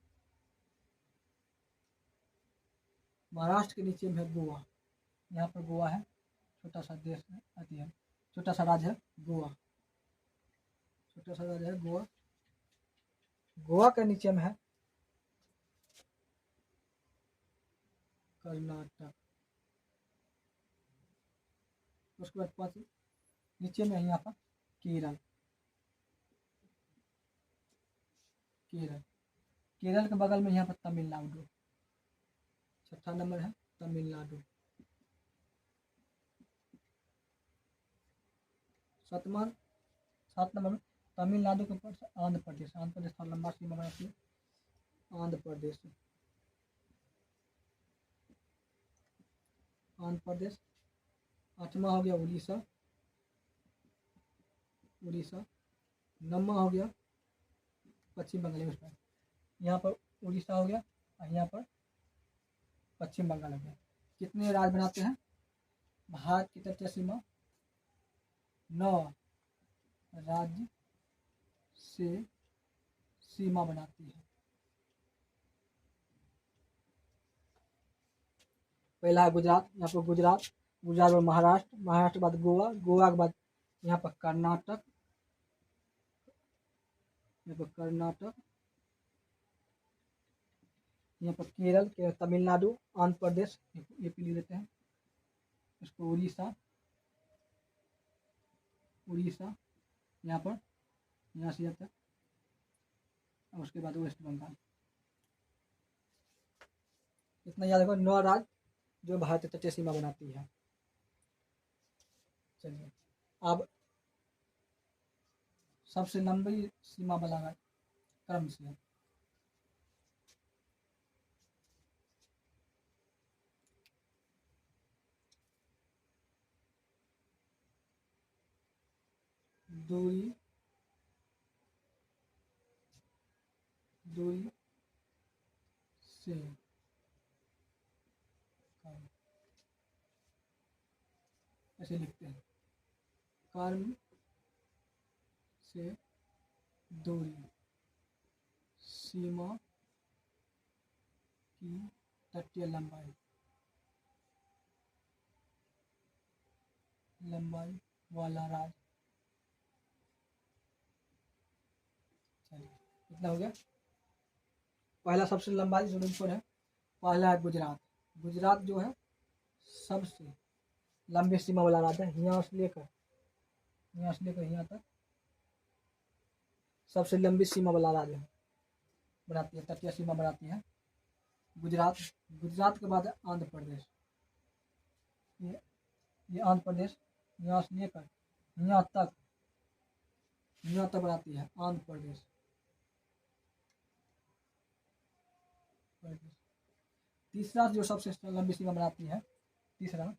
महाराष्ट्र के नीचे में है गोवा, यहाँ पर गोवा है, छोटा सा देश है, अति है, छोटा सा राज्य है गोवा, छोटा सा राज्य है गोवा। गोवा के नीचे में है कर्नाटक। उसके बाद पाँच नीचे में है यहाँ पर केरल, केरल, केरल के बगल में यहाँ पर तमिलनाडु, छठा नंबर है तमिलनाडु। सात नंबर में तमिलनाडु के ऊपर आंध्र प्रदेश, आंध्र प्रदेश का लंबा सीमा बनाती है, आंध्र प्रदेश, आंध्र प्रदेश। आठवां हो गया उड़ीसा, उड़ीसा। नौवां हो गया पश्चिम बंगाल, यहाँ पर उड़ीसा हो गया और यहाँ पर पश्चिम बंगाल हो गया। कितने राज्य बनाते हैं भारत की तटीय सीमा? 9 राज्य से सीमा बनाती है। पहला है गुजरात, यहाँ पर गुजरात, गुजरात में महाराष्ट्र, महाराष्ट्र के बाद गोवा, गोवा के बाद यहाँ पर कर्नाटक, यहाँ पर कर्नाटक, यहाँ पर केरल के, तमिलनाडु, आंध्र प्रदेश, ये पी लेते हैं इसको, उड़ीसा, उड़ीसा यहाँ पर, यहाँ से आता है, और उसके बाद वेस्ट बंगाल। इतना याद रखो, 9 राज्य जो भारत तटीय सीमा बनाती है। चलिए, अब सबसे लंबी सीमा वाला क्रम से दूरी, दूरी से ऐसे लिखते हैं, कर्म से दूरी, सीमा की तटीय लंबाई, लंबाई वाला राज्य। चलिए, इतना हो गया। पहला सबसे लंबा जो ऊपर है, पहला है गुजरात। गुजरात जो है सबसे लंबी सीमा वाला राज्य है, यहाँ से लेकर यहाँ तक सबसे लंबी सीमा वाला राज्य है, बनाती है, तटीय सीमा बनाती है गुजरात। गुजरात के बाद आंध्र प्रदेश, ये आंध्र प्रदेश, यहाँ से लेकर यहाँ तक बनाती है आंध्र प्रदेश। तीसरा जो सबसे लंबी सीमा बनाती है, तीसरा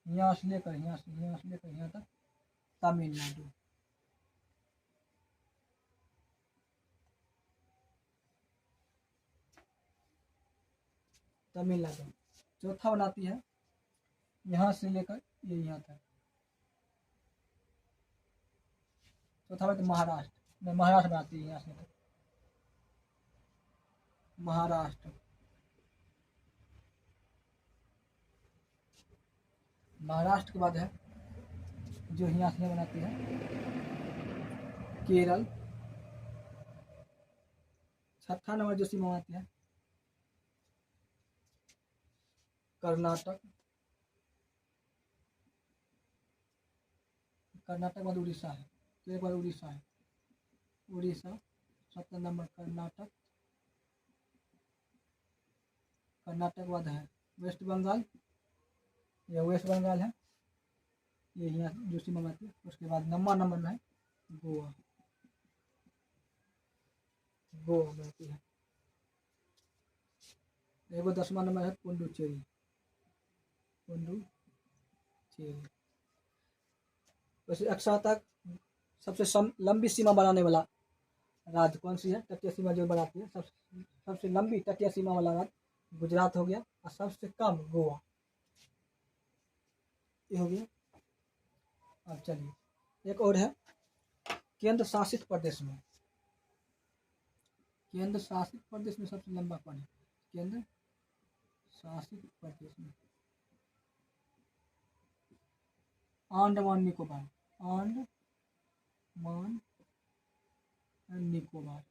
यहाँ से लेकर यहाँ तक तमिलनाडु। तमिलनाडु चौथा बनाती है यहाँ से लेकर ये यहाँ तक। चौथा बनाती महाराष्ट्र, महाराष्ट्र बनाती है यहाँ से, महाराष्ट्र। महाराष्ट्र के बाद है जो यहाँ से बनाती है केरल। छठा नंबर जो सीमा बनाती है कर्नाटक। कर्नाटक के बाद उड़ीसा है, तो एक बार उड़ीसा है, उड़ीसा 7 नंबर कर्नाटक। कर्नाटक के बाद है वेस्ट बंगाल, ये वेस्ट बंगाल है, ये यहाँ जो सीमा बनाती है। उसके बाद 9वां नंबर में है गोवा, गोवा बनाती है। एगो 10वां नंबर है पुडुचेरी, पुडुचेरी। स्केल। वैसे अक्सर तक सबसे लंबी सीमा बनाने वाला राज्य कौन सी है? तटीय सीमा जो बनाती है, सबसे लंबी तटीय सीमा वाला राज्य गुजरात हो गया, और सबसे कम गोवा। ये हो गया। अब चलिए एक और है, केंद्र शासित प्रदेश में। केंद्र शासित प्रदेश में सबसे लंबा कौन है? केंद्र शासित प्रदेश में अंडमान निकोबार। अंडमान निकोबार।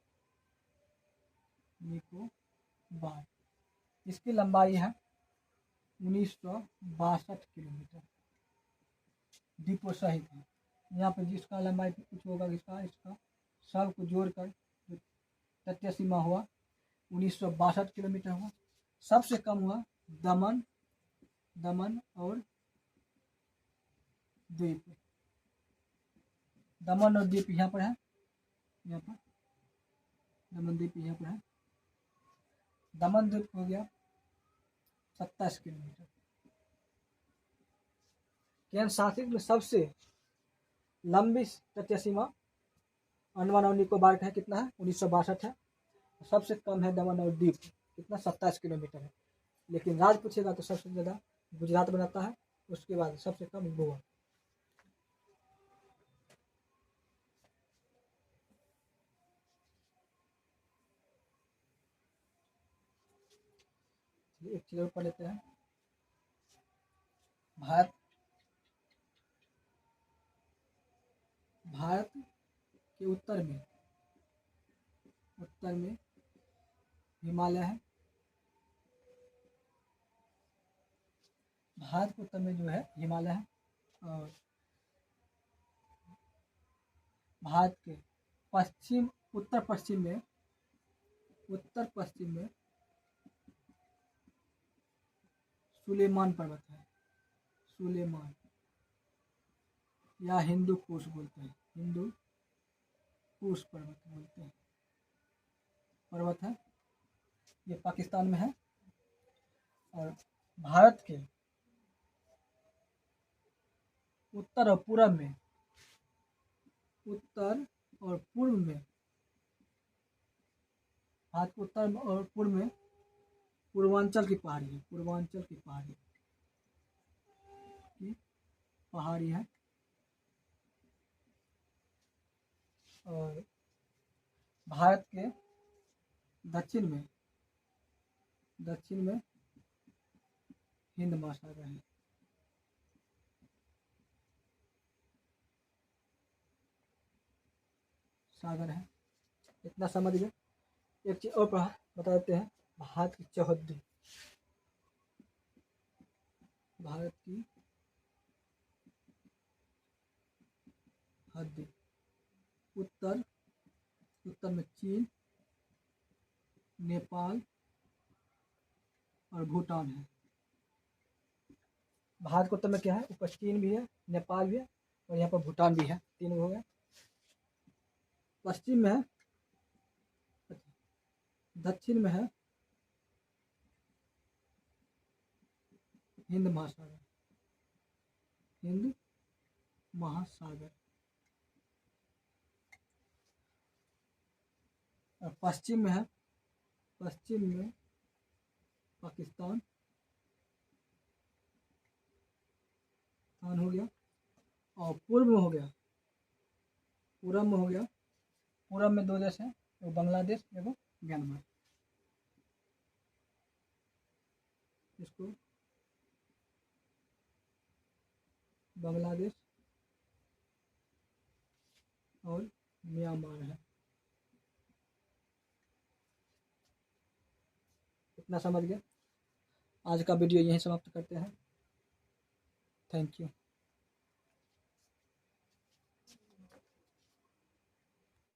निकोबार इसकी लंबाई है 1962 किलोमीटर, द्वीपों सहित है। यहाँ पे जिसका लंबाई कुछ होगा, इसका सब को जोड़कर जो तटीय सीमा हुआ 1962 किलोमीटर हुआ। सबसे कम हुआ दमन और द्वीप। दमन और द्वीप यहाँ पर है, यहाँ पर दमन द्वीप यहाँ पर है। दमन द्वीप हो गया 27 किलोमीटर। केंद्र शासित में सबसे लंबी तटीय सीमा अंडमान और निकोबार का है, कितना है? 1962 है। सबसे कम है दमन और दीव, कितना? 27 किलोमीटर है। लेकिन राज्य पूछेगा तो सबसे ज़्यादा गुजरात बनाता है, उसके बाद सबसे कम गोवा। एक चीज और पढ़ लेते हैं। भारत के उत्तर में हिमालय है। भारत के उत्तर में जो है हिमालय है, और भारत के उत्तर पश्चिम में सुलेमान पर्वत है। सुलेमान या हिंदू कुश बोलते हैं, हिंदू कुश पर्वत है। ये पाकिस्तान में है। और भारत के उत्तर और पूर्व में भारत के उत्तर और पूर्व में पूर्वांचल की पहाड़ी है। और भारत के दक्षिण में हिंद महासागर है। इतना समझ गए। एक चीज और बता देते हैं, भारत की चौहद्दी। भारत की हद्दी उत्तर में चीन, नेपाल और भूटान है। भारत के उत्तर में क्या है? ऊपर चीन भी है, नेपाल भी है, और यहाँ पर भूटान भी है। 3 हो गए। पश्चिम में है, दक्षिण में है हिंद महासागर। और पश्चिम में पाकिस्तान हो गया। और पूर्व में हो गया पूर्व में 2 देश हैं, एक बांग्लादेश, एक म्यांमार। इसको बांग्लादेश और म्यांमार है। इतना समझ गए। आज का वीडियो यहीं समाप्त करते हैं। Thank you.